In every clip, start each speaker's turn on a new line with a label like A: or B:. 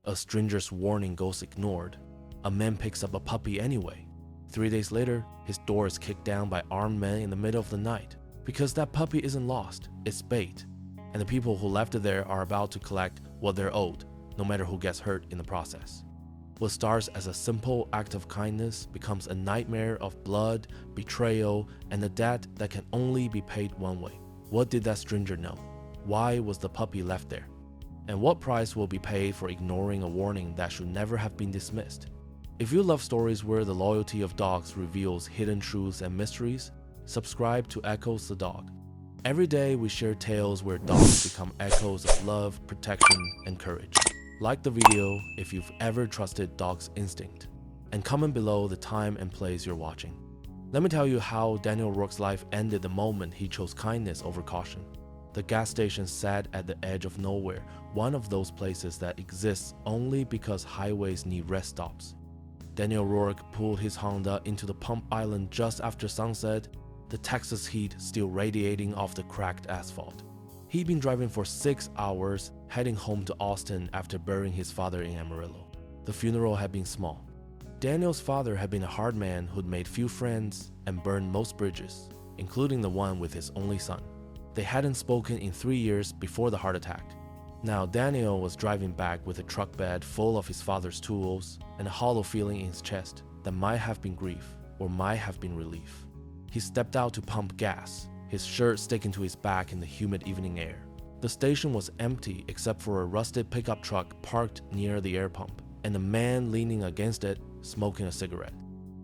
A: A stranger's warning goes ignored. A man picks up a puppy anyway. 3 days later, his door is kicked down by armed men in the middle of the night. Because that puppy isn't lost, it's bait. And the people who left it there are about to collect what they're owed, no matter who gets hurt in the process. What starts as a simple act of kindness becomes a nightmare of blood, betrayal, and a debt that can only be paid one way. What did that stranger know? Why was the puppy left there? And what price will be paid for ignoring a warning that should never have been dismissed? If you love stories where the loyalty of dogs reveals hidden truths and mysteries, subscribe to Echoes the Dog. Every day we share tales where dogs become echoes of love, protection, and courage. Like the video if you've ever trusted dog's instinct, and comment below the time and place you're watching. Let me tell you how Daniel Rourke's life ended the moment he chose kindness over caution. The gas station sat at the edge of nowhere, one of those places that exists only because highways need rest stops. Daniel Rourke pulled his Honda into the pump island just after sunset, the Texas heat still radiating off the cracked asphalt. He'd been driving for 6 hours, heading home to Austin after burying his father in Amarillo. The funeral had been small. Daniel's father had been a hard man who'd made few friends and burned most bridges, including the one with his only son. They hadn't spoken in 3 years before the heart attack. Now Daniel was driving back with a truck bed full of his father's tools and a hollow feeling in his chest that might have been grief or might have been relief. He stepped out to pump gas, his shirt sticking to his back in the humid evening air. The station was empty except for a rusted pickup truck parked near the air pump, and a man leaning against it smoking a cigarette.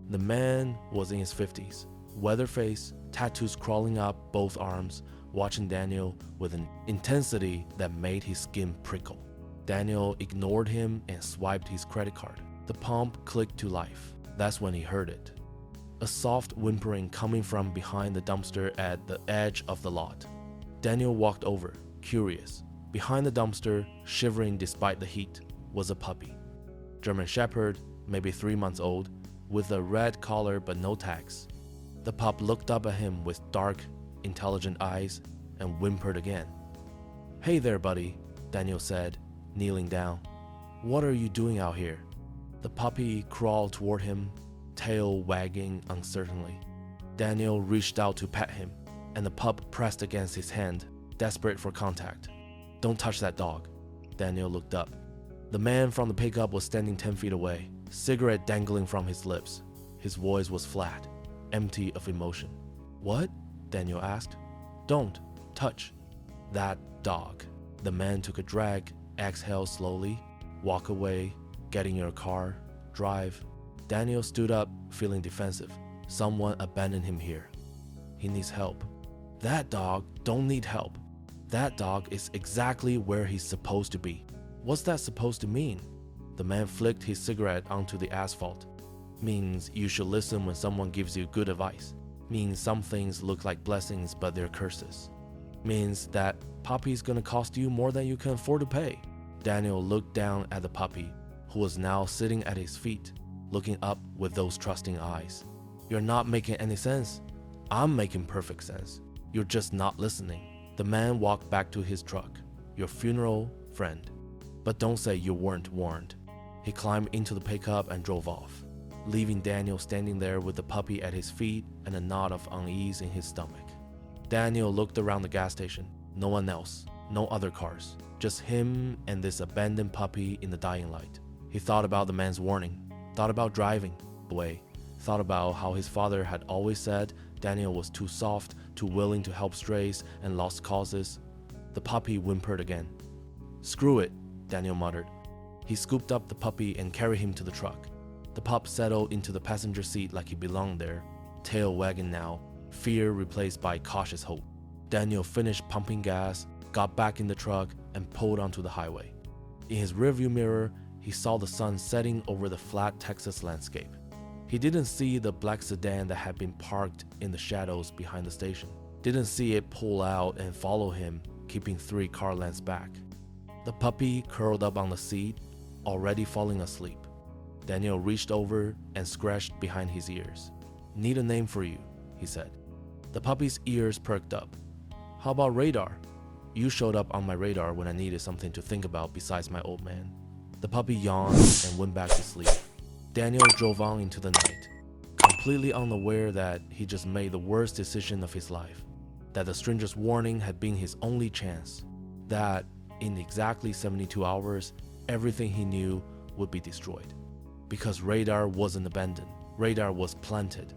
A: The man was in his 50s, weather face, tattoos crawling up both arms, watching Daniel with an intensity that made his skin prickle. Daniel ignored him and swiped his credit card. The pump clicked to life. That's when he heard it. A soft whimpering coming from behind the dumpster at the edge of the lot. Daniel walked over, curious. Behind the dumpster, shivering despite the heat, was a puppy. German Shepherd, maybe 3 months old, with a red collar but no tags. The pup looked up at him with dark, intelligent eyes and whimpered again. "Hey there, buddy," Daniel said, kneeling down. "What are you doing out here?" The puppy crawled toward him, tail wagging uncertainly. Daniel reached out to pet him, and the pup pressed against his hand, desperate for contact. "Don't touch that dog." Daniel looked up. The man from the pickup was standing 10 feet away, cigarette dangling from his lips. His voice was flat, empty of emotion. "What?" Daniel asked. "Don't touch that dog." The man took a drag, exhaled slowly, walk away, get in your car, drive. Daniel stood up, feeling defensive. Someone abandoned him here. He needs help. That dog don't need help. That dog is exactly where he's supposed to be. What's that supposed to mean? The man flicked his cigarette onto the asphalt. Means you should listen when someone gives you good advice. Means some things look like blessings but they're curses. Means that puppy's gonna cost you more than you can afford to pay. Daniel looked down at the puppy, who was now sitting at his feet, looking up with those trusting eyes. "You're not making any sense." "I'm making perfect sense. You're just not listening." The man walked back to his truck. "Your funeral, friend. But don't say you weren't warned." He climbed into the pickup and drove off, leaving Daniel standing there with the puppy at his feet and a knot of unease in his stomach. Daniel looked around the gas station. No one else, no other cars, just him and this abandoned puppy in the dying light. He thought about the man's warning, thought about driving away, thought about how his father had always said Daniel was too soft, too willing to help strays and lost causes. The puppy whimpered again. "Screw it," Daniel muttered. He scooped up the puppy and carried him to the truck. The pup settled into the passenger seat like he belonged there, tail wagging now, fear replaced by cautious hope. Daniel finished pumping gas, got back in the truck, and pulled onto the highway. In his rearview mirror, he saw the sun setting over the flat Texas landscape. He didn't see the black sedan that had been parked in the shadows behind the station. Didn't see it pull out and follow him, keeping 3 car lengths back. The puppy curled up on the seat, already falling asleep. Daniel reached over and scratched behind his ears. "Need a name for you," he said. The puppy's ears perked up. "How about radar? You showed up on my radar when I needed something to think about besides my old man." The puppy yawned and went back to sleep. Daniel drove on into the night, completely unaware that he just made the worst decision of his life, that the stranger's warning had been his only chance, that in exactly 72 hours, everything he knew would be destroyed. Because radar wasn't abandoned, radar was planted,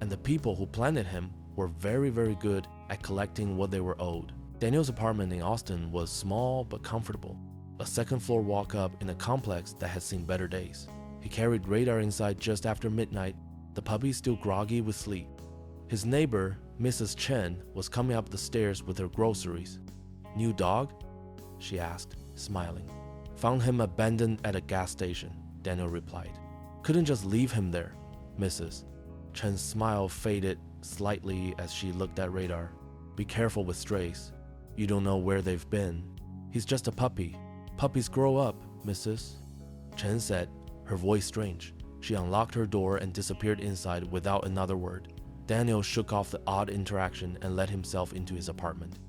A: and the people who planted him were very, very good at collecting what they were owed. Daniel's apartment in Austin was small but comfortable, a second-floor walk-up in a complex that had seen better days. He carried radar inside just after midnight, the puppy still groggy with sleep. His neighbor, Mrs. Chen, was coming up the stairs with her groceries. "New dog?" she asked, smiling. "Found him abandoned at a gas station," Daniel replied. "Couldn't just leave him there, Mrs." Chen's smile faded slightly as she looked at radar. "Be careful with strays. You don't know where they've been. He's just a puppy. Puppies grow up, Mrs." Chen said, her voice strange. She unlocked her door and disappeared inside without another word. Daniel shook off the odd interaction and let himself into his apartment.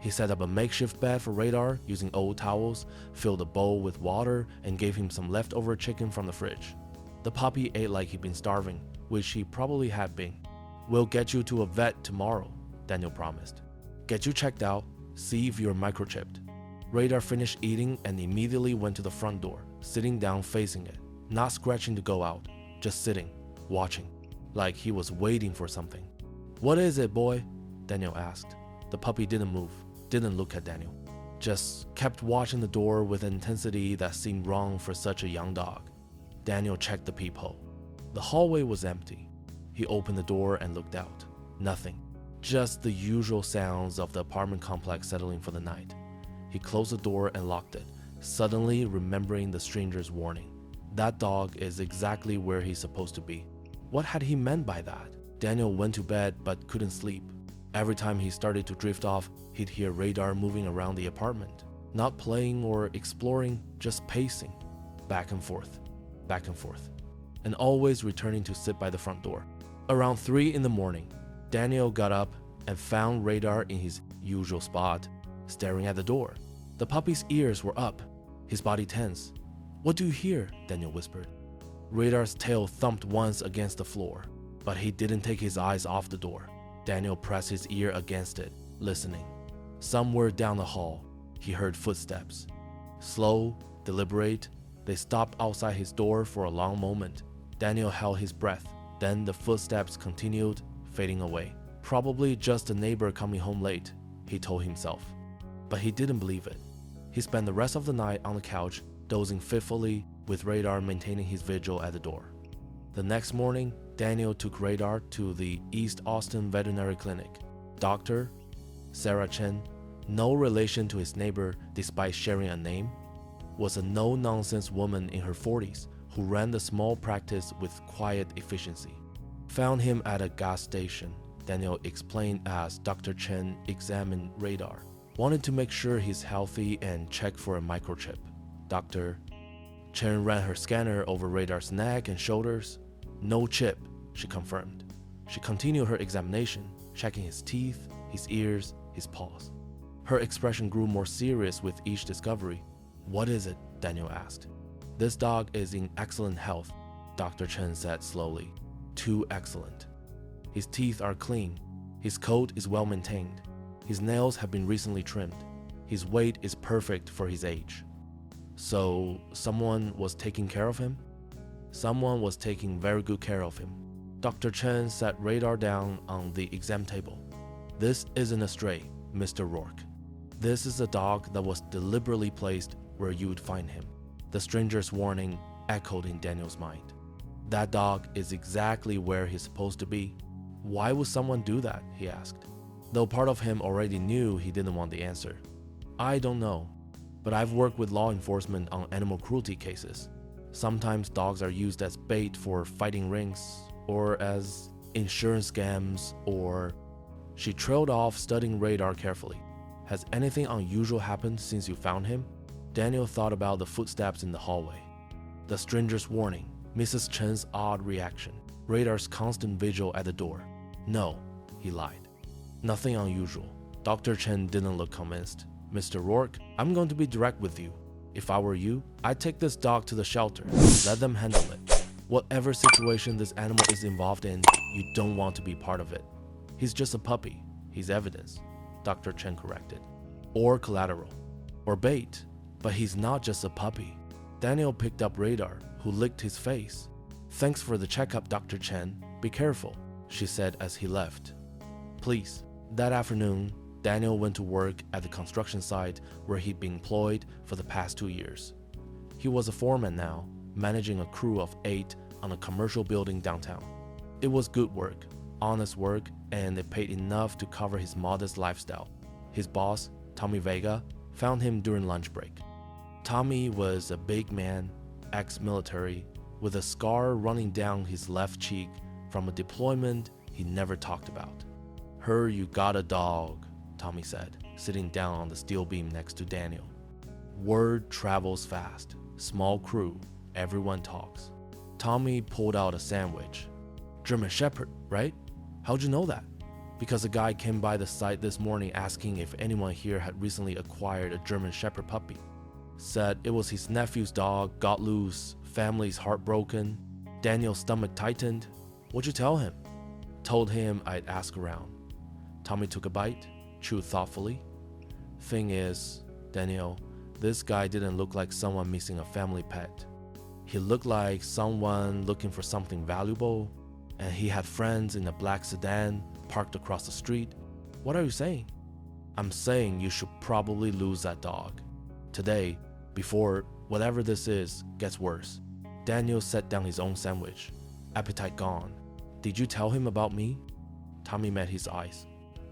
A: He set up a makeshift bed for radar using old towels, filled a bowl with water, and gave him some leftover chicken from the fridge. The puppy ate like he'd been starving, which he probably had been. "We'll get you to a vet tomorrow," Daniel promised. "Get you checked out, see if you're microchipped." Radar finished eating and immediately went to the front door, sitting down facing it, not scratching to go out, just sitting, watching, like he was waiting for something. "What is it, boy?" Daniel asked. The puppy didn't move, didn't look at Daniel, just kept watching the door with an intensity that seemed wrong for such a young dog. Daniel checked the peephole. The hallway was empty. He opened the door and looked out. Nothing, just the usual sounds of the apartment complex settling for the night. He closed the door and locked it, suddenly remembering the stranger's warning. That dog is exactly where he's supposed to be. What had he meant by that? Daniel went to bed but couldn't sleep. Every time he started to drift off, he'd hear radar moving around the apartment, not playing or exploring, just pacing, back and forth, and always returning to sit by the front door. Around 3 in the morning, Daniel got up and found radar in his usual spot, staring at the door. The puppy's ears were up, his body tense. "What do you hear?" Daniel whispered. Radar's tail thumped once against the floor, but he didn't take his eyes off the door. Daniel pressed his ear against it, listening. Somewhere down the hall, he heard footsteps. Slow, deliberate, they stopped outside his door for a long moment. Daniel held his breath. Then the footsteps continued, fading away. Probably just a neighbor coming home late, he told himself. But he didn't believe it. He spent the rest of the night on the couch, dozing fitfully, with Radar maintaining his vigil at the door. The next morning, Daniel took Radar to the East Austin Veterinary Clinic. Doctor Sarah Chen, no relation to his neighbor despite sharing a name, was a no-nonsense woman in her 40s who ran the small practice with quiet efficiency. Found him at a gas station, Daniel explained as Dr. Chen examined Radar. Wanted to make sure he's healthy and check for a microchip. Dr. Chen ran her scanner over Radar's neck and shoulders. No chip, she confirmed. She continued her examination, checking his teeth, his ears, his paws. Her expression grew more serious with each discovery. "What is it?" Daniel asked. "This dog is in excellent health," Dr. Chen said slowly. "Too excellent. His teeth are clean. His coat is well maintained. His nails have been recently trimmed. His weight is perfect for his age." "So, someone was taking care of him?" "Someone was taking very good care of him." Dr. Chen sat Radar down on the exam table. "This isn't a stray, Mr. Rourke. This is a dog that was deliberately placed where you would find him." The stranger's warning echoed in Daniel's mind. That dog is exactly where he's supposed to be. Why would someone do that? He asked. Though part of him already knew he didn't want the answer. "I don't know, but I've worked with law enforcement on animal cruelty cases. Sometimes dogs are used as bait for fighting rings, or as insurance scams, or..." She trailed off, studying Radar carefully. "Has anything unusual happened since you found him?" Daniel thought about the footsteps in the hallway. The stranger's warning, Mrs. Chen's odd reaction, Radar's constant vigil at the door. "No," he lied. "Nothing unusual." Dr. Chen didn't look convinced. "Mr. Rourke, I'm going to be direct with you. If I were you, I'd take this dog to the shelter. Let them handle it. Whatever situation this animal is involved in, you don't want to be part of it. He's just a puppy. He's evidence, Dr. Chen corrected. Or collateral. Or bait. But he's not just a puppy. Daniel picked up Radar, who licked his face. Thanks for the checkup, Dr. Chen. Be careful, she said as he left. Please. That afternoon, Daniel went to work at the construction site where he'd been employed for the past 2 years. He was a foreman now, managing a crew of 8 on a commercial building downtown. It was good work, honest work, and it paid enough to cover his modest lifestyle. His boss, Tommy Vega, found him during lunch break. Tommy was a big man, ex-military, with a scar running down his left cheek from a deployment he never talked about. Heard you got a dog, Tommy said, sitting down on the steel beam next to Daniel. Word travels fast. Small crew, everyone talks. Tommy pulled out a sandwich. German Shepherd, right? How'd you know that? Because a guy came by the site this morning asking if anyone here had recently acquired a German Shepherd puppy. Said it was his nephew's dog, got loose, family's heartbroken. Daniel's stomach tightened. What'd you tell him? Told him I'd ask around. Tommy took a bite, chewed thoughtfully. Thing is, Daniel, this guy didn't look like someone missing a family pet. He looked like someone looking for something valuable, and he had friends in a black sedan parked across the street. What are you saying? I'm saying you should probably lose that dog. Today, before whatever this is gets worse. Daniel set down his own sandwich, appetite gone. Did you tell him about me? Tommy met his eyes.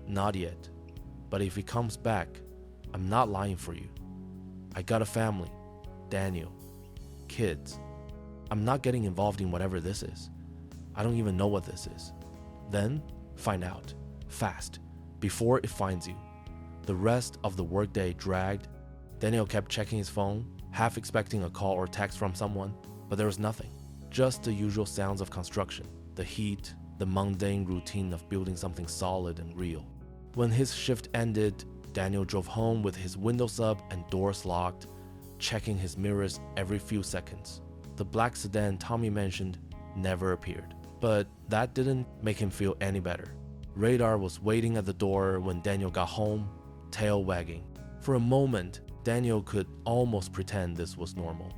A: Not yet. But if he comes back, I'm not lying for you. I got a family. Daniel. Kids. I'm not getting involved in whatever this is. I don't even know what this is. Then, find out. Fast. Before it finds you. The rest of the workday dragged. Daniel kept checking his phone, half expecting a call or text from someone, but there was nothing. Just the usual sounds of construction, the heat, the mundane routine of building something solid and real. When his shift ended, Daniel drove home with his windows up and doors locked, checking his mirrors every few seconds. The black sedan Tommy mentioned never appeared, but that didn't make him feel any better. Radar was waiting at the door when Daniel got home, tail wagging. For a moment, Daniel could almost pretend this was normal.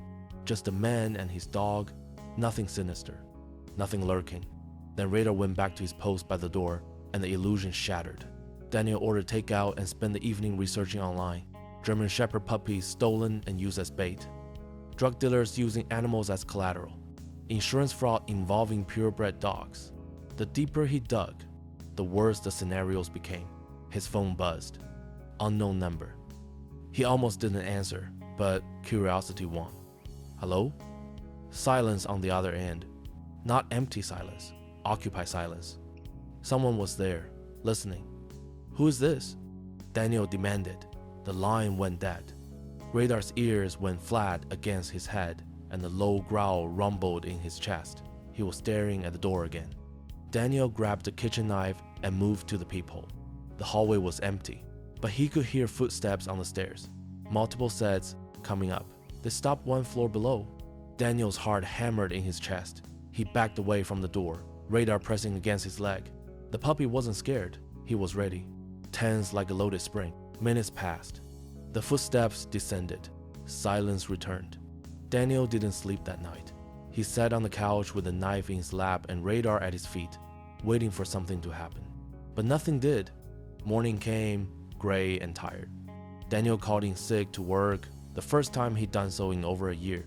A: Just a man and his dog, nothing sinister, nothing lurking. Then Radar went back to his post by the door, and the illusion shattered. Daniel ordered takeout and spent the evening researching online. German Shepherd puppies stolen and used as bait. Drug dealers using animals as collateral. Insurance fraud involving purebred dogs. The deeper he dug, the worse the scenarios became. His phone buzzed. Unknown number. He almost didn't answer, but curiosity won. Hello? Silence on the other end. Not empty silence, occupied silence. Someone was there, listening. Who is this? Daniel demanded. The line went dead. Radar's ears went flat against his head, and a low growl rumbled in his chest. He was staring at the door again. Daniel grabbed the kitchen knife and moved to the peephole. The hallway was empty, but he could hear footsteps on the stairs. Multiple sets coming up. They stopped one floor below. Daniel's heart hammered in his chest. He backed away from the door, Radar pressing against his leg. The puppy wasn't scared. He was ready. Tense like a loaded spring. Minutes passed. The footsteps descended. Silence returned. Daniel didn't sleep that night. He sat on the couch with a knife in his lap and Radar at his feet, waiting for something to happen. But nothing did. Morning came, gray and tired. Daniel called in sick to work, the first time he'd done so in over a year.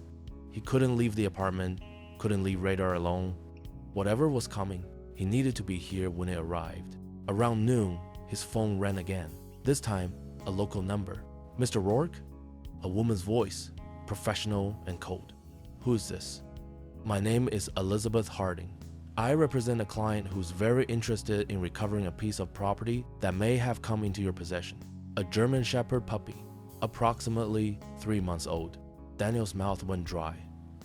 A: He couldn't leave the apartment, couldn't leave Radar alone. Whatever was coming, he needed to be here when it arrived. Around noon, his phone rang again. This time, a local number. Mr. Rourke? A woman's voice, professional and cold. Who is this? My name is Elizabeth Harding. I represent a client who's very interested in recovering a piece of property that may have come into your possession. A German Shepherd puppy, approximately 3 months old. Daniel's mouth went dry.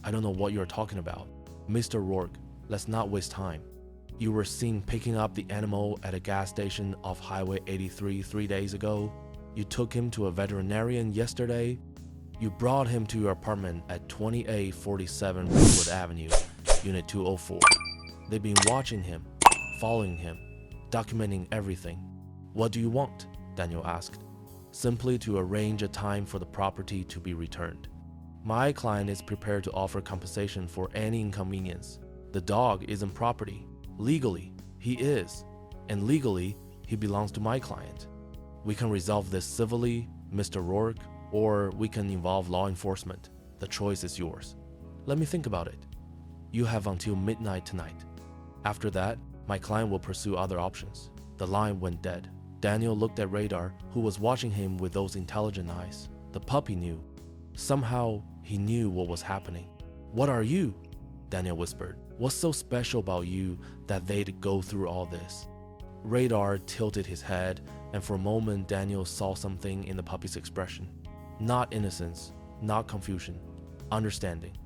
A: I don't know what you're talking about. Mr. Rourke, let's not waste time. You were seen picking up the animal at a gas station off Highway 83 3 days ago. You took him to a veterinarian yesterday. You brought him to your apartment at 2847 Redwood Avenue, Unit 204. They've been watching him, following him, documenting everything. What do you want? Daniel asked. Simply to arrange a time for the property to be returned. My client is prepared to offer compensation for any inconvenience. The dog isn't property. Legally, he is. And legally, he belongs to my client. We can resolve this civilly, Mr. Rourke, or we can involve law enforcement. The choice is yours. Let me think about it. You have until midnight tonight. After that, my client will pursue other options. The line went dead. Daniel looked at Radar, who was watching him with those intelligent eyes. The puppy knew. Somehow, he knew what was happening. What are you? Daniel whispered. What's so special about you that they'd go through all this? Radar tilted his head, and for a moment Daniel saw something in the puppy's expression. Not innocence, not confusion, understanding.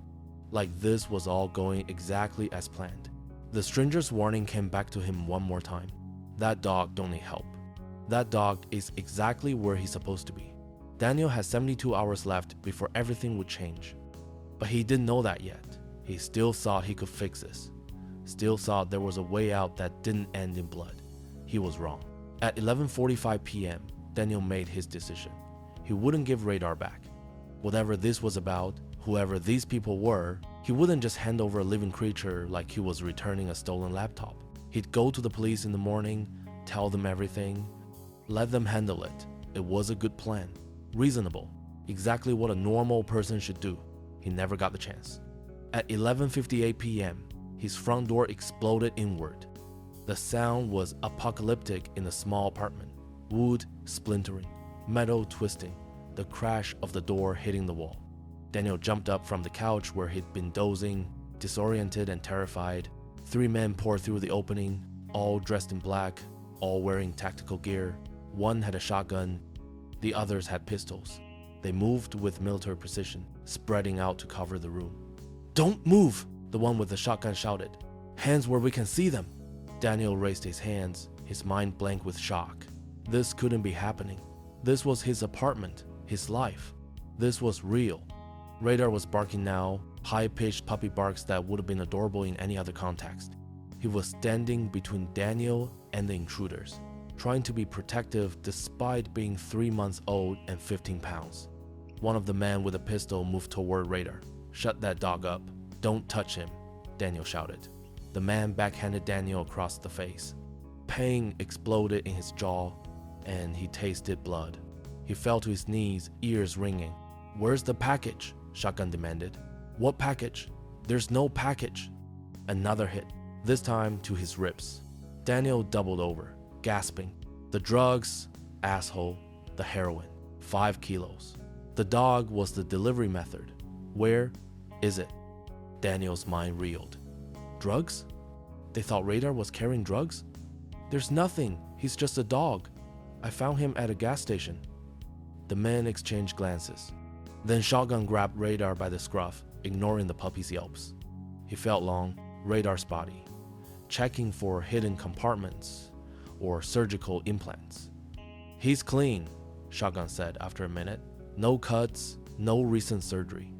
A: Like this was all going exactly as planned. The stranger's warning came back to him one more time. That dog don't need help. That dog is exactly where he's supposed to be. Daniel had 72 hours left before everything would change. But he didn't know that yet. He still thought he could fix this. Still thought there was a way out that didn't end in blood. He was wrong. At 11:45 p.m., Daniel made his decision. He wouldn't give Radar back. Whatever this was about, whoever these people were, he wouldn't just hand over a living creature like he was returning a stolen laptop. He'd go to the police in the morning, tell them everything, let them handle it. It was a good plan. Reasonable. Exactly what a normal person should do. He never got the chance. At 11:58 p.m., his front door exploded inward. The sound was apocalyptic in the small apartment. Wood splintering, metal twisting, the crash of the door hitting the wall. Daniel jumped up from the couch where he'd been dozing, disoriented and terrified. 3 men poured through the opening, all dressed in black, all wearing tactical gear. One had a shotgun, the others had pistols. They moved with military precision, spreading out to cover the room. "Don't move!" the one with the shotgun shouted. "Hands where we can see them!" Daniel raised his hands, his mind blank with shock. This couldn't be happening. This was his apartment, his life. This was real. Radar was barking now, high-pitched puppy barks that would have been adorable in any other context. He was standing between Daniel and the intruders, trying to be protective despite being 3 months old and 15 pounds. One of the men with a pistol moved toward Radar. "Shut that dog up. Don't touch him," Daniel shouted. The man backhanded Daniel across the face. Pain exploded in his jaw, and he tasted blood. He fell to his knees, ears ringing. "Where's the package?" Shotgun demanded. "What package? There's no package." Another hit, this time to his ribs. Daniel doubled over, gasping. The drugs, asshole, the heroin, 5 kilos. The dog was the delivery method. Where is it? Daniel's mind reeled. Drugs? They thought Radar was carrying drugs? "There's nothing, he's just a dog. I found him at a gas station." The men exchanged glances. Then Shotgun grabbed Radar by the scruff, ignoring the puppy's yelps. He felt along Radar's body, checking for hidden compartments or surgical implants. "He's clean," Shotgun said after a minute. "No cuts, no recent surgery.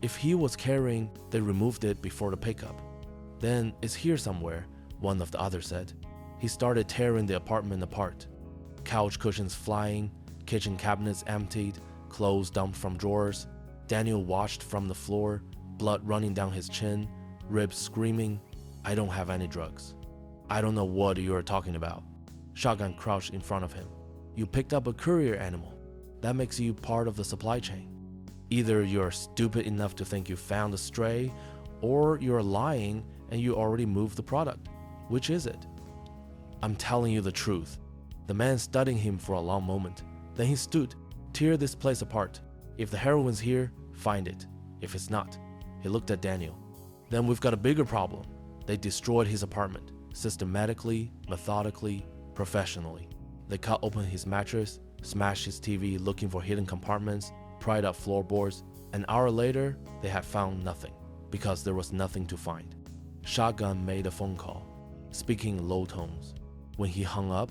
A: If he was carrying, they removed it before the pickup." "Then it's here somewhere," one of the others said. He started tearing the apartment apart. Couch cushions flying, kitchen cabinets emptied, clothes dumped from drawers. Daniel watched from the floor, blood running down his chin, ribs screaming, "I don't have any drugs." "I don't know what you're talking about." Shotgun crouched in front of him. "You picked up a courier animal. That makes you part of the supply chain. Either you're stupid enough to think you found a stray, or you're lying and you already moved the product. Which is it?" "I'm telling you the truth." The man studied him for a long moment. Then he stood. "Tear this place apart. If the heroin's here, find it. If it's not." He looked at Daniel. "Then we've got a bigger problem." They destroyed his apartment, systematically, methodically, professionally. They cut open his mattress, smashed his TV looking for hidden compartments, pried up floorboards. An hour later, they had found nothing, because there was nothing to find. Shotgun made a phone call, speaking in low tones. When he hung up,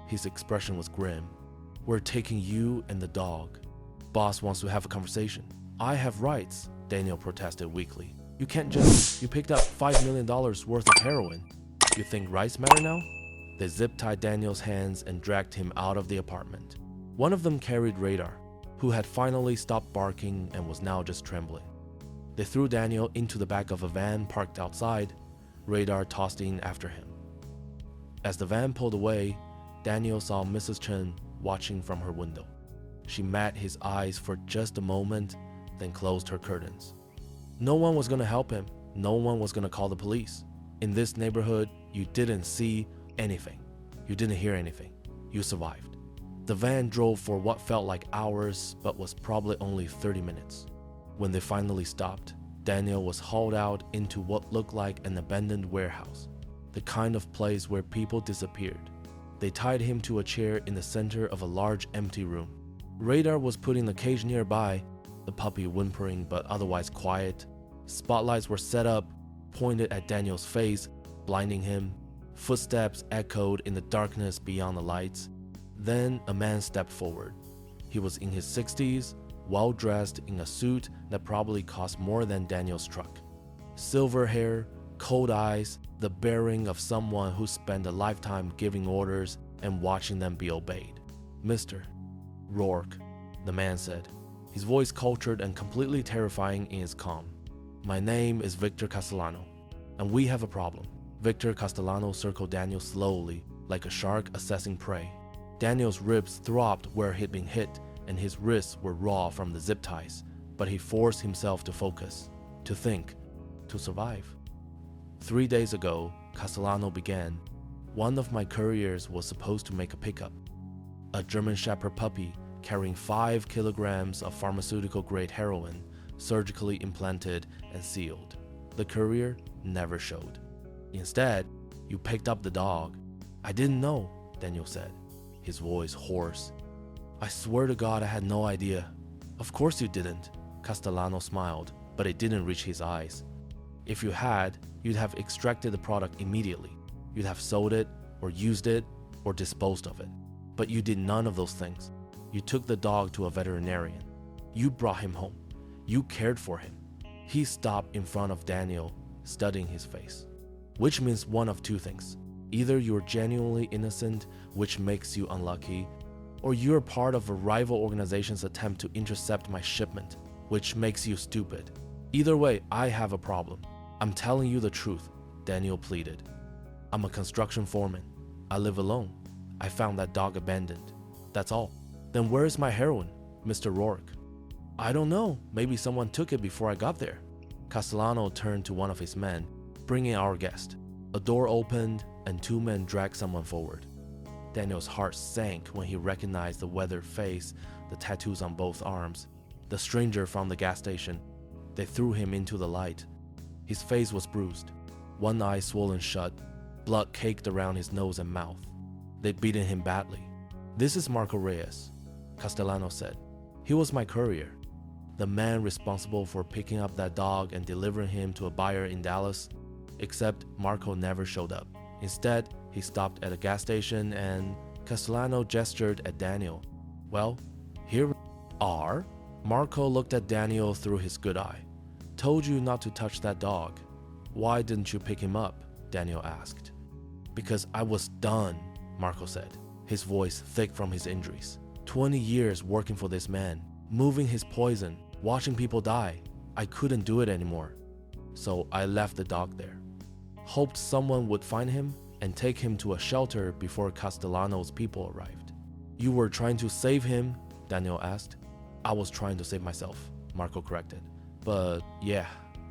A: his expression was grim. "We're taking you and the dog." boss wants to have a conversation. I have rights, Daniel protested weakly. You picked up $5 million worth of heroin. You think rights matter now? They zip-tied Daniel's hands and dragged him out of the apartment. One of them carried Radar, who had finally stopped barking and was now just trembling. They threw Daniel into the back of a van parked outside. Radar tossed in after him. As the van pulled away, Daniel saw Mrs. Chen watching from her window. She met his eyes for just a moment, then closed her curtains. No one was going to help him. No one was going to call the police. In this neighborhood, you didn't see anything. You didn't hear anything. You survived. The van drove for what felt like hours, but was probably only 30 minutes. When they finally stopped, Daniel was hauled out into what looked like an abandoned warehouse, the kind of place where people disappeared. They tied him to a chair in the center of a large empty room. Radar was put in a cage nearby, the puppy whimpering but otherwise quiet. Spotlights were set up, pointed at Daniel's face, blinding him. Footsteps echoed in the darkness beyond the lights. Then a man stepped forward. He was in his 60s, well-dressed in a suit that probably cost more than Daniel's truck. Silver hair, cold eyes, the bearing of someone who spent a lifetime giving orders and watching them be obeyed. Mr. Rourke, the man said, his voice cultured and completely terrifying in its calm. My name is Victor Castellano, and we have a problem. Victor Castellano circled Daniel slowly, like a shark assessing prey. Daniel's ribs throbbed where he'd been hit, and his wrists were raw from the zip ties, but he forced himself to focus, to think, to survive. 3 days ago, Castellano began. One of my couriers was supposed to make a pickup. A German Shepherd puppy carrying 5 kilograms of pharmaceutical-grade heroin, surgically implanted and sealed. The courier never showed. Instead, you picked up the dog. I didn't know, Daniel said, his voice hoarse. I swear to God I had no idea. Of course you didn't, Castellano smiled, but it didn't reach his eyes. If you had, you'd have extracted the product immediately. You'd have sold it, or used it, or disposed of it. But you did none of those things. You took the dog to a veterinarian. You brought him home. You cared for him. He stopped in front of Daniel, studying his face. Which means one of two things. Either you're genuinely innocent, which makes you unlucky, or you're part of a rival organization's attempt to intercept my shipment, which makes you stupid. Either way, I have a problem. I'm telling you the truth, Daniel pleaded. I'm a construction foreman. I live alone. I found that dog abandoned. That's all. Then where's my heroin, Mr. Rourke? I don't know. Maybe someone took it before I got there. Castellano turned to one of his men, bringing our guest. A door opened, and 2 men dragged someone forward. Daniel's heart sank when he recognized the weathered face, the tattoos on both arms, the stranger from the gas station. They threw him into the light. His face was bruised, one eye swollen shut, blood caked around his nose and mouth. They'd beaten him badly. This is Marco Reyes, Castellano said. He was my courier, the man responsible for picking up that dog and delivering him to a buyer in Dallas. Except Marco never showed up. Instead, he stopped at a gas station and Castellano gestured at Daniel. Well, here we are. Marco looked at Daniel through his good eye. Told you not to touch that dog. Why didn't you pick him up? Daniel asked. Because I was done, Marco said, his voice thick from his injuries. 20 years working for this man, moving his poison, watching people die. I couldn't do it anymore. So I left the dog there. Hoped someone would find him and take him to a shelter before Castellano's people arrived. You were trying to save him? Daniel asked. I was trying to save myself, Marco corrected. But yeah,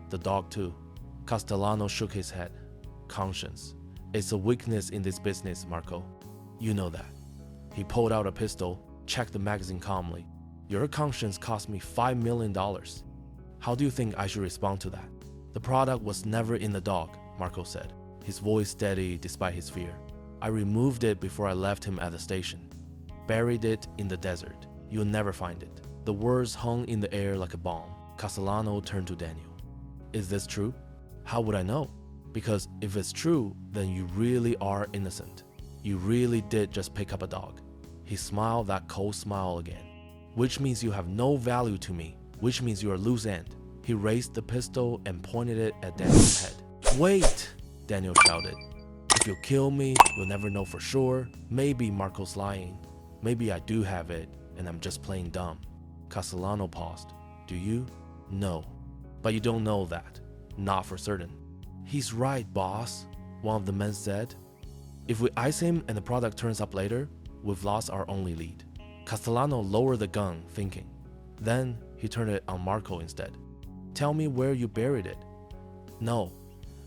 A: the dog too. Castellano shook his head. Conscience. It's a weakness in this business, Marco. You know that. He pulled out a pistol, checked the magazine calmly. Your conscience cost me $5 million. How do you think I should respond to that? The product was never in the dog, Marco said, his voice steady despite his fear. I removed it before I left him at the station. Buried it in the desert. You'll never find it. The words hung in the air like a bomb. Castellano turned to Daniel. Is this true? How would I know? Because if it's true, then you really are innocent. You really did just pick up a dog. He smiled that cold smile again. which means you have no value to me, which means you're a loose end. He raised the pistol and pointed it at Daniel's head. Wait, Daniel shouted. If you kill me, you'll never know for sure. Maybe Marco's lying. Maybe I do have it, and I'm just playing dumb. Castellano paused. Do you? No. But you don't know that. Not for certain. He's right, boss, one of the men said. If we ice him and the product turns up later, we've lost our only lead. Castellano lowered the gun, thinking. Then he turned it on Marco instead. Tell me where you buried it. No.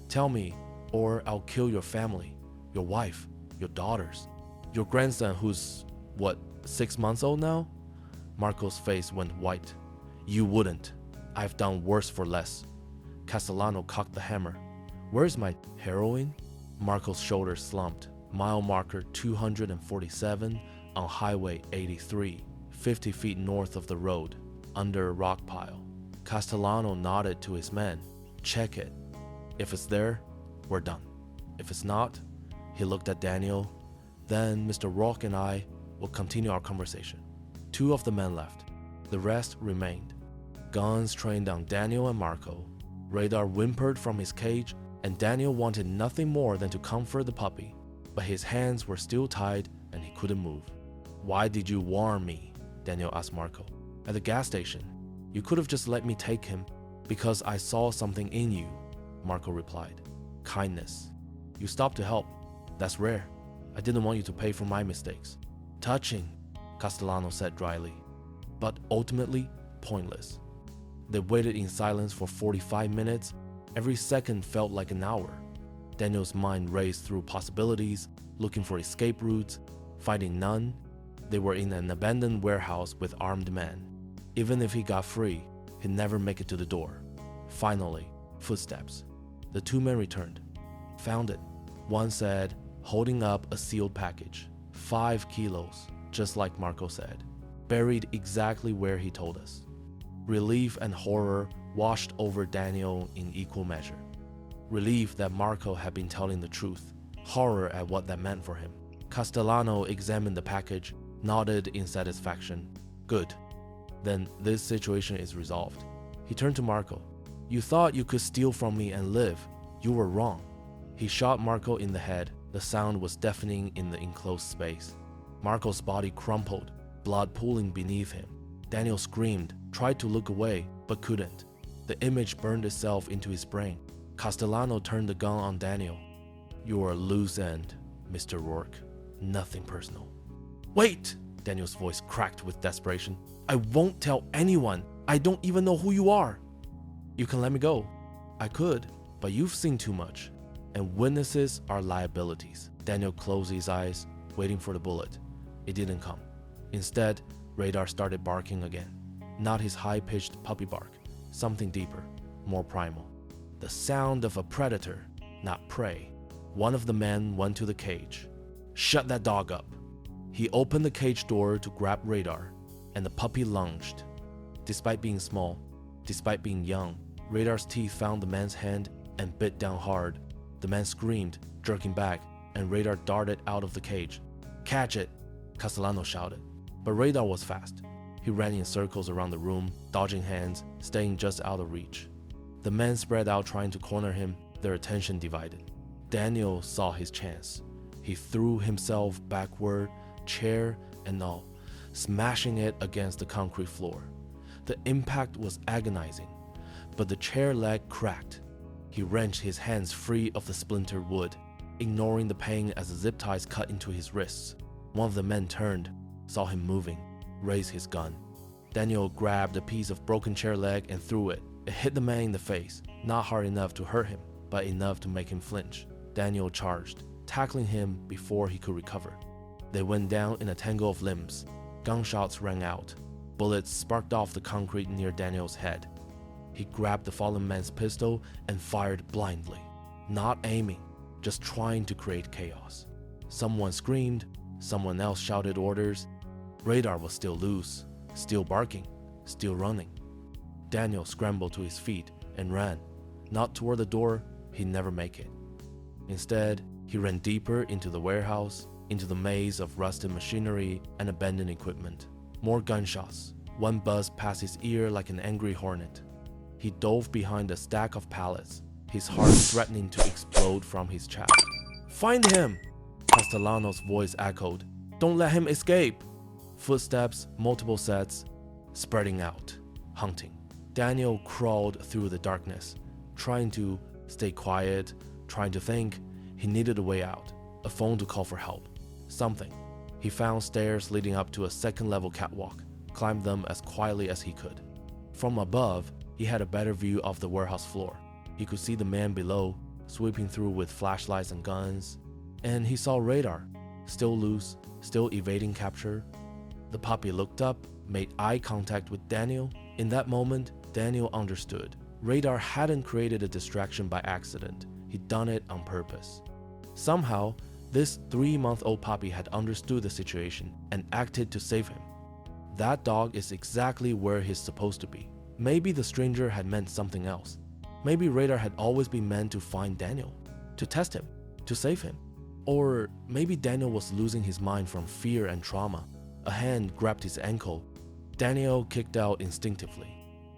A: Tell me, or I'll kill your family, your wife, your daughters, your grandson who's, 6 months old now? Marco's face went white. You wouldn't. I've done worse for less. Castellano cocked the hammer. Where's my heroin? Marco's shoulders slumped. Mile marker 247 on Highway 83, 50 feet north of the road, under a rock pile. Castellano nodded to his men. Check it. If it's there, we're done. If it's not, he looked at Daniel. Then Mr. Rourke and I will continue our conversation. 2 of the men left. The rest remained. Guns trained on Daniel and Marco. Radar whimpered from his cage, and Daniel wanted nothing more than to comfort the puppy. But his hands were still tied and he couldn't move. Why did you warn me? Daniel asked Marco. At the gas station. You could have just let me take him. Because I saw something in you, Marco replied. Kindness. You stopped to help. That's rare. I didn't want you to pay for my mistakes. Touching, Castellano said dryly. But ultimately, pointless. They waited in silence for 45 minutes. Every second felt like an hour. Daniel's mind raced through possibilities, looking for escape routes, finding none. They were in an abandoned warehouse with armed men. Even if he got free, he'd never make it to the door. Finally, footsteps. The 2 men returned. Found it, one said, holding up a sealed package. 5 kilos, just like Marco said. Buried exactly where he told us. Relief and horror washed over Daniel in equal measure. Relief that Marco had been telling the truth. Horror at what that meant for him. Castellano examined the package, nodded in satisfaction. Good. Then this situation is resolved. He turned to Marco. You thought you could steal from me and live. You were wrong. He shot Marco in the head. The sound was deafening in the enclosed space. Marco's body crumpled, blood pooling beneath him. Daniel screamed, tried to look away, but couldn't. The image burned itself into his brain. Castellano turned the gun on Daniel. You are a loose end, Mr. Rourke. Nothing personal. Wait! Daniel's voice cracked with desperation. I won't tell anyone. I don't even know who you are. You can let me go. I could, but you've seen too much. And witnesses are liabilities. Daniel closed his eyes, waiting for the bullet. It didn't come. Instead, Radar started barking again. Not his high-pitched puppy bark. Something deeper, more primal. The sound of a predator, not prey. One of the men went to the cage. Shut that dog up. He opened the cage door to grab Radar, and the puppy lunged. Despite being small, despite being young, Radar's teeth found the man's hand and bit down hard. The man screamed, jerking back, and Radar darted out of the cage. Catch it, Castellano shouted. But Radar was fast. He ran in circles around the room, dodging hands, staying just out of reach. The men spread out trying to corner him, their attention divided. Daniel saw his chance. He threw himself backward, chair and all, smashing it against the concrete floor. The impact was agonizing, but the chair leg cracked. He wrenched his hands free of the splintered wood, ignoring the pain as the zip ties cut into his wrists. One of the men turned, saw him moving, raised his gun. Daniel grabbed a piece of broken chair leg and threw it. It hit the man in the face, not hard enough to hurt him, but enough to make him flinch. Daniel charged, tackling him before he could recover. They went down in a tangle of limbs. Gunshots rang out. Bullets sparked off the concrete near Daniel's head. He grabbed the fallen man's pistol and fired blindly, not aiming, just trying to create chaos. Someone screamed, someone else shouted orders. Radar was still loose, still barking, still running. Daniel scrambled to his feet and ran, not toward the door. He'd never make it. Instead, he ran deeper into the warehouse, into the maze of rusted machinery and abandoned equipment. More gunshots. One buzzed past his ear like an angry hornet. He dove behind a stack of pallets, his heart threatening to explode from his chest. "Find him!" Castellano's voice echoed. "Don't let him escape!" Footsteps, multiple sets, spreading out, hunting. Daniel crawled through the darkness, trying to stay quiet, trying to think. He needed a way out, a phone to call for help. Something. He found stairs leading up to a second-level catwalk, climbed them as quietly as he could. From above, he had a better view of the warehouse floor. He could see the man below, sweeping through with flashlights and guns. And he saw Radar, still loose, still evading capture. The puppy looked up, made eye contact with Daniel. In that moment, Daniel understood. Radar hadn't created a distraction by accident. He'd done it on purpose. Somehow, this 3-month-old puppy had understood the situation and acted to save him. That dog is exactly where he's supposed to be. Maybe the stranger had meant something else. Maybe Radar had always been meant to find Daniel, to test him, to save him. Or maybe Daniel was losing his mind from fear and trauma. A hand grabbed his ankle. Daniel kicked out instinctively,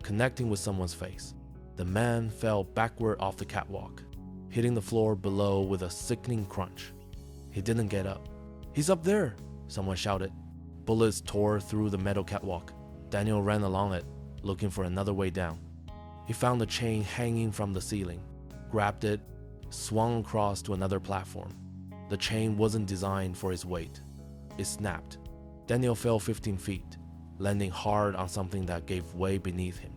A: connecting with someone's face. The man fell backward off the catwalk, hitting the floor below with a sickening crunch. He didn't get up. "He's up there!" someone shouted. Bullets tore through the metal catwalk. Daniel ran along it, looking for another way down. He found the chain hanging from the ceiling, grabbed it, swung across to another platform. The chain wasn't designed for his weight. It snapped. Daniel fell 15 feet, landing hard on something that gave way beneath him.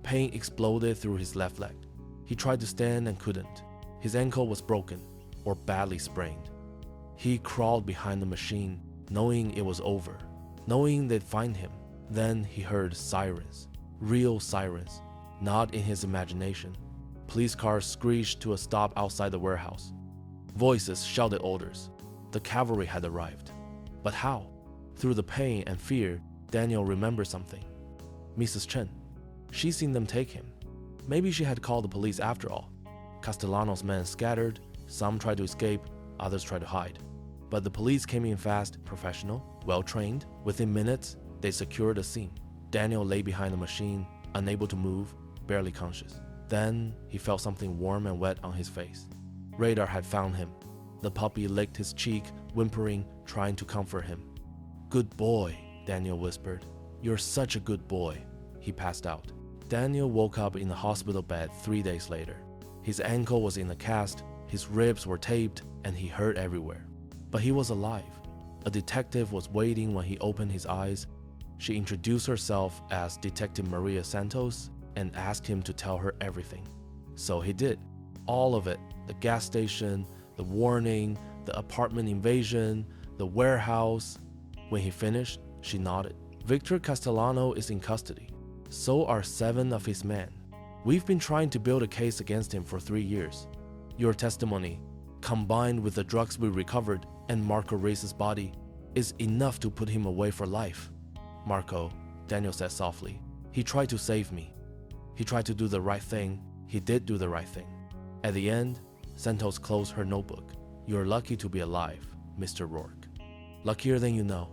A: Pain exploded through his left leg. He tried to stand and couldn't. His ankle was broken or badly sprained. He crawled behind the machine, knowing it was over, knowing they'd find him. Then he heard sirens, real sirens, not in his imagination. Police cars screeched to a stop outside the warehouse. Voices shouted orders. The cavalry had arrived. But how? Through the pain and fear, Daniel remembered something. Mrs. Chen. She'd seen them take him. Maybe she had called the police after all. Castellano's men scattered. Some tried to escape, others tried to hide. But the police came in fast, professional, well-trained. Within minutes, they secured the scene. Daniel lay behind the machine, unable to move, barely conscious. Then he felt something warm and wet on his face. Radar had found him. The puppy licked his cheek, whimpering, trying to comfort him. "Good boy," Daniel whispered. "You're such a good boy." He passed out. Daniel woke up in a hospital bed 3 days later. His ankle was in a cast, his ribs were taped, and he hurt everywhere. But he was alive. A detective was waiting when he opened his eyes. She introduced herself as Detective Maria Santos and asked him to tell her everything. So he did. All of it. The gas station, the warning, the apartment invasion, the warehouse. When he finished, she nodded. "Victor Castellano is in custody. So are 7 of his men. We've been trying to build a case against him for 3 years. Your testimony, combined with the drugs we recovered and Marco Reyes' body, is enough to put him away for life." "Marco," Daniel said softly. "He tried to save me. He tried to do the right thing. He did do the right thing." At the end, Santos closed her notebook. "You're lucky to be alive, Mr. Rourke. Luckier than you know.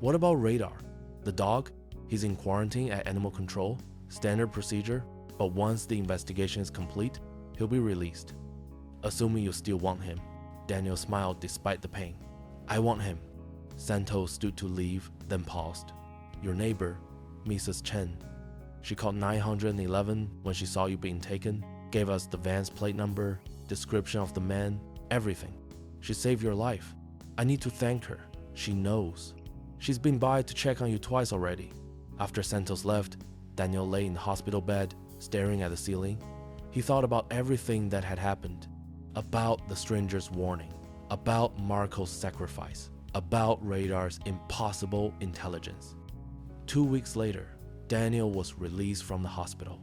A: What about Radar? The dog? He's in quarantine at animal control. Standard procedure. But once the investigation is complete, he'll be released. Assuming you still want him." Daniel smiled despite the pain. "I want him." Santos stood to leave, then paused. "Your neighbor, Mrs. Chen. She called 911 when she saw you being taken, gave us the van's plate number, description of the man, everything. She saved your life. I need to thank her. She knows. She's been by to check on you twice already." After Santos left, Daniel lay in the hospital bed, staring at the ceiling. He thought about everything that had happened, about the stranger's warning, about Marco's sacrifice, about Radar's impossible intelligence. 2 weeks later, Daniel was released from the hospital.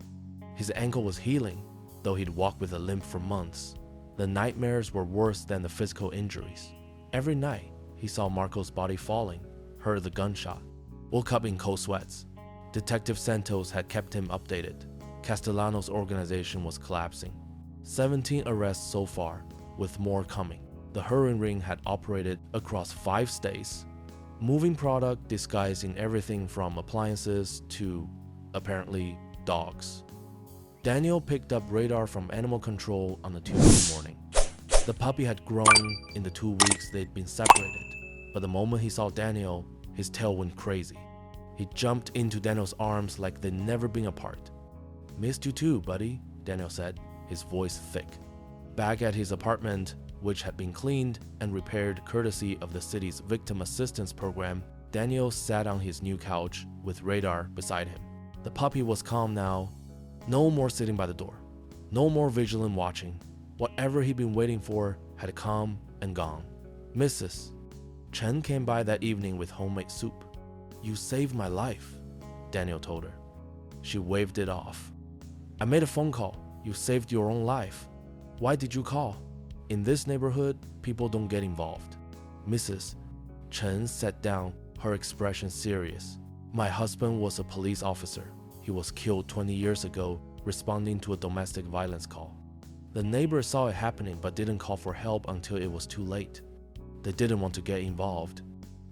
A: His ankle was healing, though he'd walked with a limp for months. The nightmares were worse than the physical injuries. Every night, he saw Marco's body falling, heard the gunshot, woke up in cold sweats. Detective Santos had kept him updated. Castellano's organization was collapsing. 17 arrests so far, with more coming. The heroin ring had operated across 5 states. Moving product disguising everything from appliances to, apparently, dogs. Daniel picked up Radar from animal control on a Tuesday morning. The puppy had grown in the 2 weeks they'd been separated, but the moment he saw Daniel, his tail went crazy. He jumped into Daniel's arms like they'd never been apart. "Missed you too, buddy," Daniel said, his voice thick. Back at his apartment, which had been cleaned and repaired courtesy of the city's victim assistance program, Daniel sat on his new couch with Radar beside him. The puppy was calm now. No more sitting by the door. No more vigilant watching. Whatever he'd been waiting for had come and gone. "Mrs. Chen came by that evening with homemade soup. You saved my life," Daniel told her. She waved it off. "I made a phone call. You saved your own life. Why did you call? In this neighborhood, people don't get involved." Mrs. Chen sat down, her expression serious. "My husband was a police officer. He was killed 20 years ago responding to a domestic violence call. The neighbors saw it happening but didn't call for help until it was too late. They didn't want to get involved."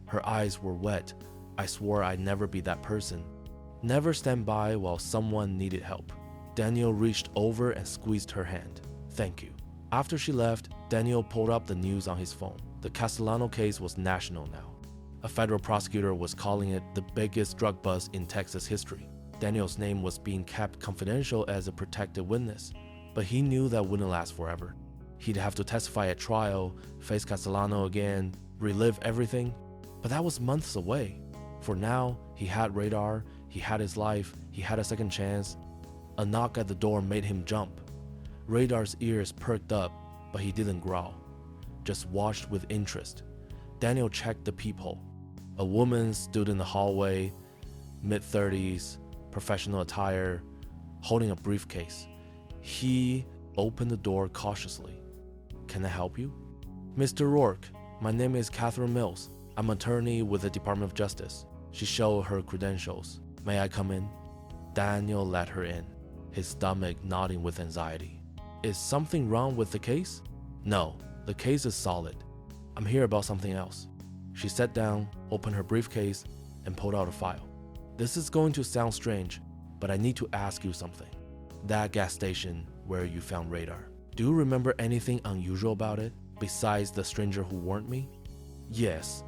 A: Her eyes were wet. "I swore I'd never be that person. Never stand by while someone needed help." Daniel reached over and squeezed her hand. "Thank you." After she left, Daniel pulled up the news on his phone. The Castellano case was national now. A federal prosecutor was calling it the biggest drug bust in Texas history. Daniel's name was being kept confidential as a protected witness, but he knew that wouldn't last forever. He'd have to testify at trial, face Castellano again, relive everything, but that was months away. For now, he had Radar, he had his life, he had a second chance. A knock at the door made him jump. Radar's ears perked up, but he didn't growl, just watched with interest. Daniel checked the peephole. A woman stood in the hallway, mid-30s, professional attire, holding a briefcase. He opened the door cautiously. "Can I help you?" "Mr. Rourke, my name is Catherine Mills. I'm an attorney with the Department of Justice." She showed her credentials. "May I come in?" Daniel let her in, his stomach nodding with anxiety. "Is something wrong with the case?" "No, the case is solid. I'm here about something else." She sat down, opened her briefcase, and pulled out a file. "This is going to sound strange, but I need to ask you something. That gas station where you found Radar, do you remember anything unusual about it, besides the stranger who warned me?" "Yes,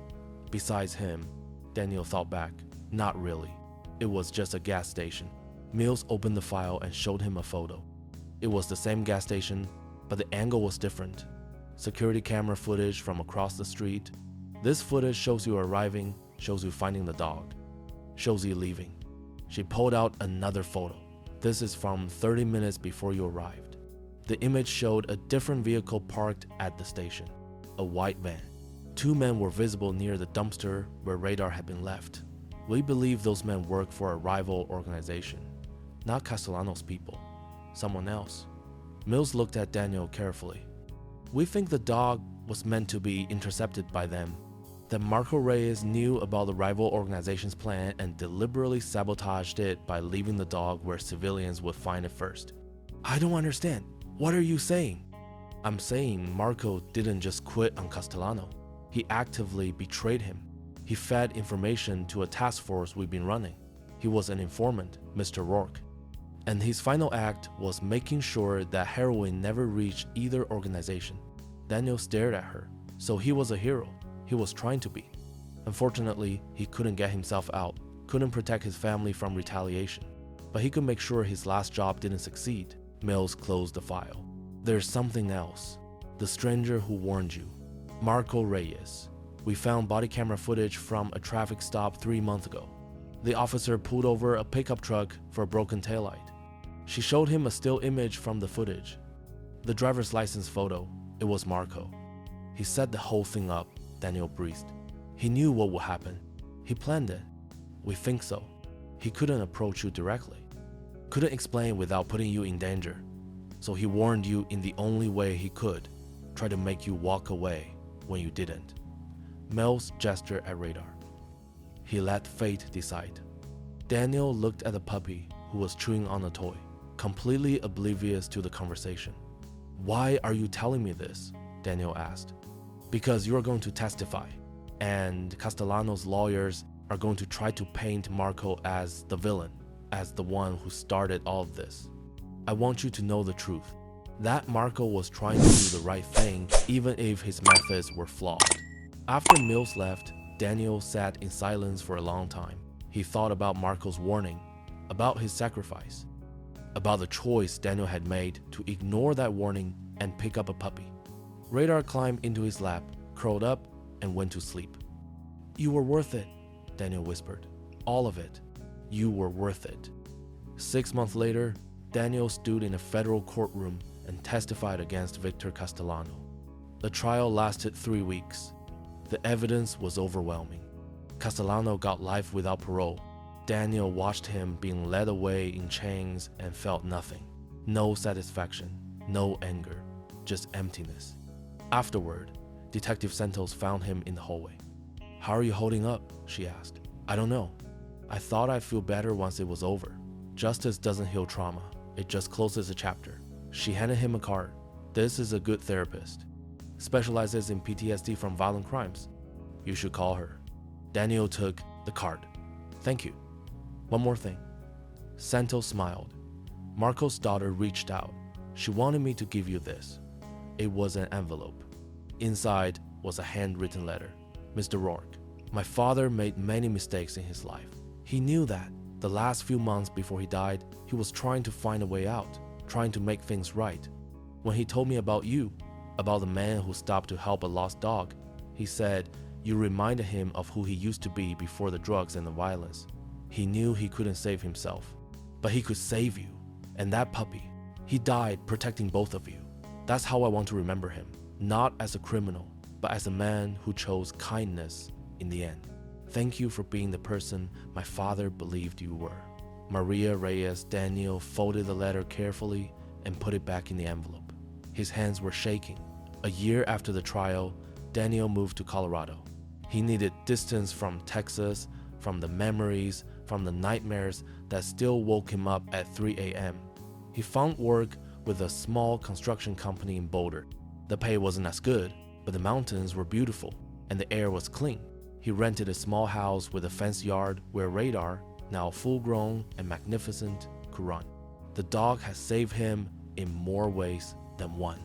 A: besides him," Daniel thought back. "Not really. It was just a gas station." Mills opened the file and showed him a photo. It was the same gas station, but the angle was different. Security camera footage from across the street. This footage shows you arriving, shows you finding the dog, shows you leaving. She pulled out another photo. This is from 30 minutes before you arrived. The image showed a different vehicle parked at the station, a white van. 2 men were visible near the dumpster where Radar had been left. We believe those men work for a rival organization, not Castellano's people, someone else. Mills looked at Daniel carefully. "We think the dog was meant to be intercepted by them, that Marco Reyes knew about the rival organization's plan and deliberately sabotaged it by leaving the dog where civilians would find it first." "I don't understand. What are you saying?" "I'm saying Marco didn't just quit on Castellano. He actively betrayed him. He fed information to a task force we've been running. He was an informant, Mr. Rourke. And his final act was making sure that heroin never reached either organization." Daniel stared at her. "So he was a hero. He was trying to be. Unfortunately, he couldn't get himself out, couldn't protect his family from retaliation. But he could make sure his last job didn't succeed." Mills closed the file. "There's something else. The stranger who warned you, Marco Reyes. We found body camera footage from a traffic stop 3 months ago. The officer pulled over a pickup truck for a broken taillight. She showed him a still image from the footage. The driver's license photo, it was Marco. He set the whole thing up," Daniel breathed. "He knew what would happen. He planned it. We think so. He couldn't approach you directly. Couldn't explain without putting you in danger. So he warned you in the only way he could, tried to make you walk away when you didn't." Mills gestured at Radar. He let fate decide. Daniel looked at the puppy who was chewing on a toy, completely oblivious to the conversation. "Why are you telling me this?" Daniel asked. "Because you're going to testify. and Castellano's lawyers are going to try to paint Marco as the villain, as the one who started all of this. I want you to know the truth, that Marco was trying to do the right thing even if his methods were flawed. After Mills left, Daniel sat in silence for a long time. He thought about Marco's warning, about his sacrifice, about the choice Daniel had made to ignore that warning and pick up a puppy. Radar climbed into his lap, curled up, and went to sleep. "You were worth it," Daniel whispered. "All of it. You were worth it." 6 months later, Daniel stood in a federal courtroom and testified against Victor Castellano. The trial lasted 3 weeks. The evidence was overwhelming. Castellano got life without parole. Daniel watched him being led away in chains and felt nothing. No satisfaction, no anger, just emptiness. Afterward, Detective Santos found him in the hallway. "How are you holding up?" she asked. "I don't know. I thought I'd feel better once it was over. Justice doesn't heal trauma. It just closes a chapter." She handed him a card. "This is a good therapist. Specializes in PTSD from violent crimes. You should call her." Daniel took the card. "Thank you. One more thing." Santos smiled. "Marco's daughter reached out. She wanted me to give you this." It was an envelope. Inside was a handwritten letter. "Mr. Rourke, my father made many mistakes in his life. He knew that. The last few months before he died, he was trying to find a way out, trying to make things right. When he told me about you, about the man who stopped to help a lost dog, he said you reminded him of who he used to be before the drugs and the violence. He knew he couldn't save himself, but he could save you. And that puppy, he died protecting both of you. That's how I want to remember him, not as a criminal, but as a man who chose kindness in the end. Thank you for being the person my father believed you were." Maria Reyes Daniel folded the letter carefully and put it back in the envelope. His hands were shaking. A year after the trial, Daniel moved to Colorado. He needed distance from Texas, from the memories, from the nightmares that still woke him up at 3 a.m. He found work with a small construction company in Boulder. The pay wasn't as good, but the mountains were beautiful and the air was clean. He rented a small house with a fenced yard where Radar, now full-grown and magnificent, could run. The dog had saved him in more ways than one.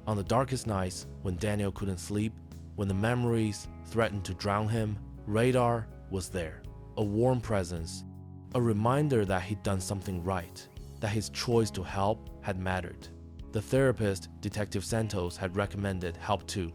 A: On the darkest nights, when Daniel couldn't sleep, when the memories threatened to drown him, Radar was there, a warm presence, a reminder that he'd done something right, that his choice to help had mattered. The therapist, Detective Santos, had recommended help too.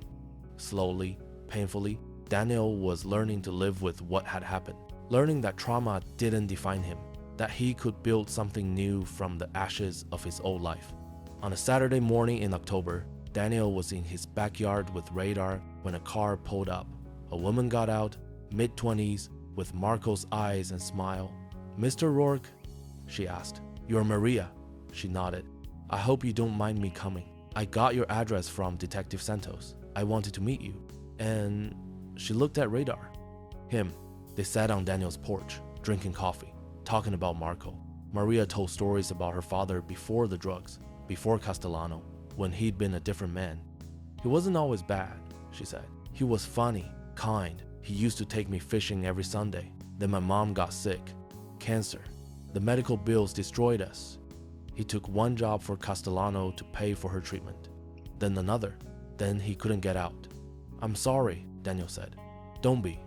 A: Slowly, painfully, Daniel was learning to live with what had happened, learning that trauma didn't define him, that he could build something new from the ashes of his old life. On a Saturday morning in October, Daniel was in his backyard with Radar when a car pulled up. A woman got out, mid-20s, with Marco's eyes and smile. "Mr. Rourke?" she asked. "You're Maria." She nodded. "I hope you don't mind me coming. I got your address from Detective Santos. I wanted to meet you." And she looked at Radar. Him. They sat on Daniel's porch, drinking coffee, talking about Marco. Maria told stories about her father before the drugs, before Castellano, when he'd been a different man. "He wasn't always bad," she said. "He was funny, kind. He used to take me fishing every Sunday. Then my mom got sick. Cancer. The medical bills destroyed us. He took one job for Castellano to pay for her treatment. Then another. Then he couldn't get out. I'm sorry, Daniel said. Don't be.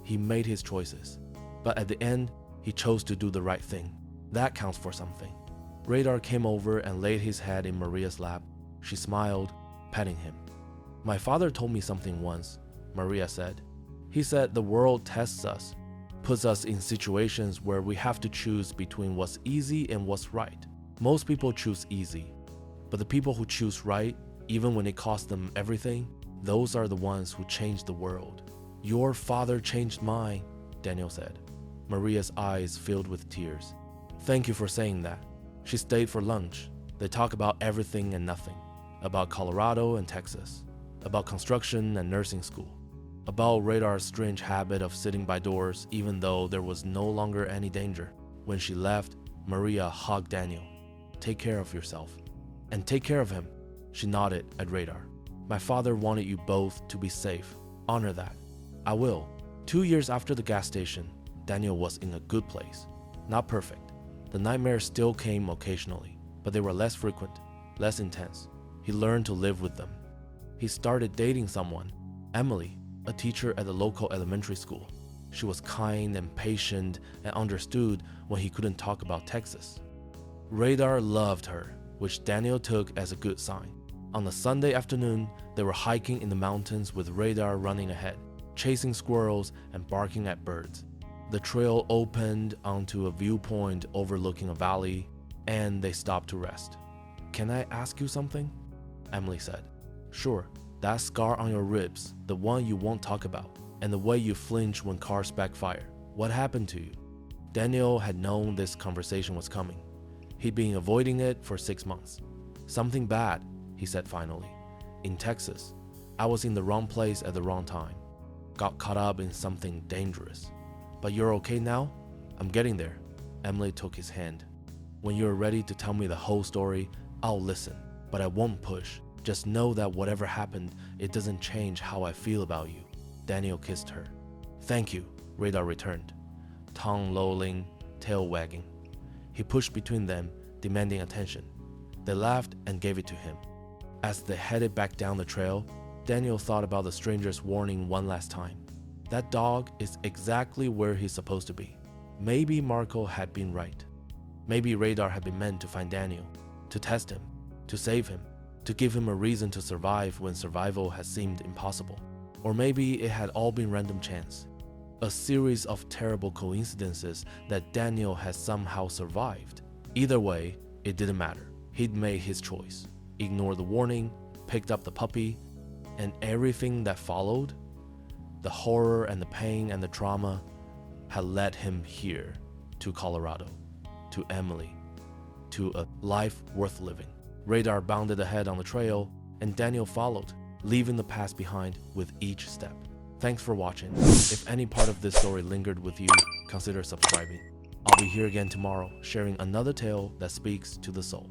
A: He made his choices. But at the end, he chose to do the right thing. That counts for something. Radar came over and laid his head in Maria's lap. She smiled, petting him. My father told me something once, Maria said. He said the world tests us, puts us in situations where we have to choose between what's easy and what's right. Most people choose easy, but the people who choose right, even when it costs them everything, those are the ones who change the world. Your father changed mine, Daniel said. Maria's eyes filled with tears. Thank you for saying that. She stayed for lunch. They talked about everything and nothing, about Colorado and Texas, about construction and nursing school, about Radar's strange habit of sitting by doors even though there was no longer any danger. When she left, Maria hugged Daniel. Take care of yourself. And take care of him. She nodded at Radar. My father wanted you both to be safe. Honor that. I will. 2 years after the gas station, Daniel was in a good place. Not perfect. The nightmares still came occasionally, but they were less frequent, less intense. He learned to live with them. He started dating someone, Emily, a teacher at the local elementary school. She was kind and patient and understood when he couldn't talk about Texas. Radar loved her, which Daniel took as a good sign. On a Sunday afternoon, they were hiking in the mountains with Radar running ahead, chasing squirrels and barking at birds. The trail opened onto a viewpoint overlooking a valley, and they stopped to rest. "Can I ask you something?" Emily said. "Sure. That scar on your ribs, the one you won't talk about, and the way you flinch when cars backfire. What happened to you?" Daniel had known this conversation was coming. He'd been avoiding it for 6 months. "Something bad," he said finally. "In Texas. I was in the wrong place at the wrong time. Got caught up in something dangerous. But you're okay now?" "I'm getting there." Emily took his hand. "When you're ready to tell me the whole story, I'll listen, but I won't push. Just know that whatever happened, it doesn't change how I feel about you." Daniel kissed her. "Thank you," Radar returned, tongue lolling, tail wagging. He pushed between them, demanding attention. They laughed and gave it to him. As they headed back down the trail, Daniel thought about the stranger's warning one last time. That dog is exactly where he's supposed to be. Maybe Marco had been right. Maybe Radar had been meant to find Daniel, to test him, to save him, to give him a reason to survive when survival had seemed impossible. Or maybe it had all been random chance. A series of terrible coincidences that Daniel had somehow survived. Either way, it didn't matter. He'd made his choice. Ignored the warning, picked up the puppy, and everything that followed, the horror and the pain and the trauma, had led him here, to Colorado, to Emily, to a life worth living. Radar bounded ahead on the trail, and Daniel followed, leaving the past behind with each step. Thanks for watching. If any part of this story lingered with you, consider subscribing. I'll be here again tomorrow, sharing another tale that speaks to the soul.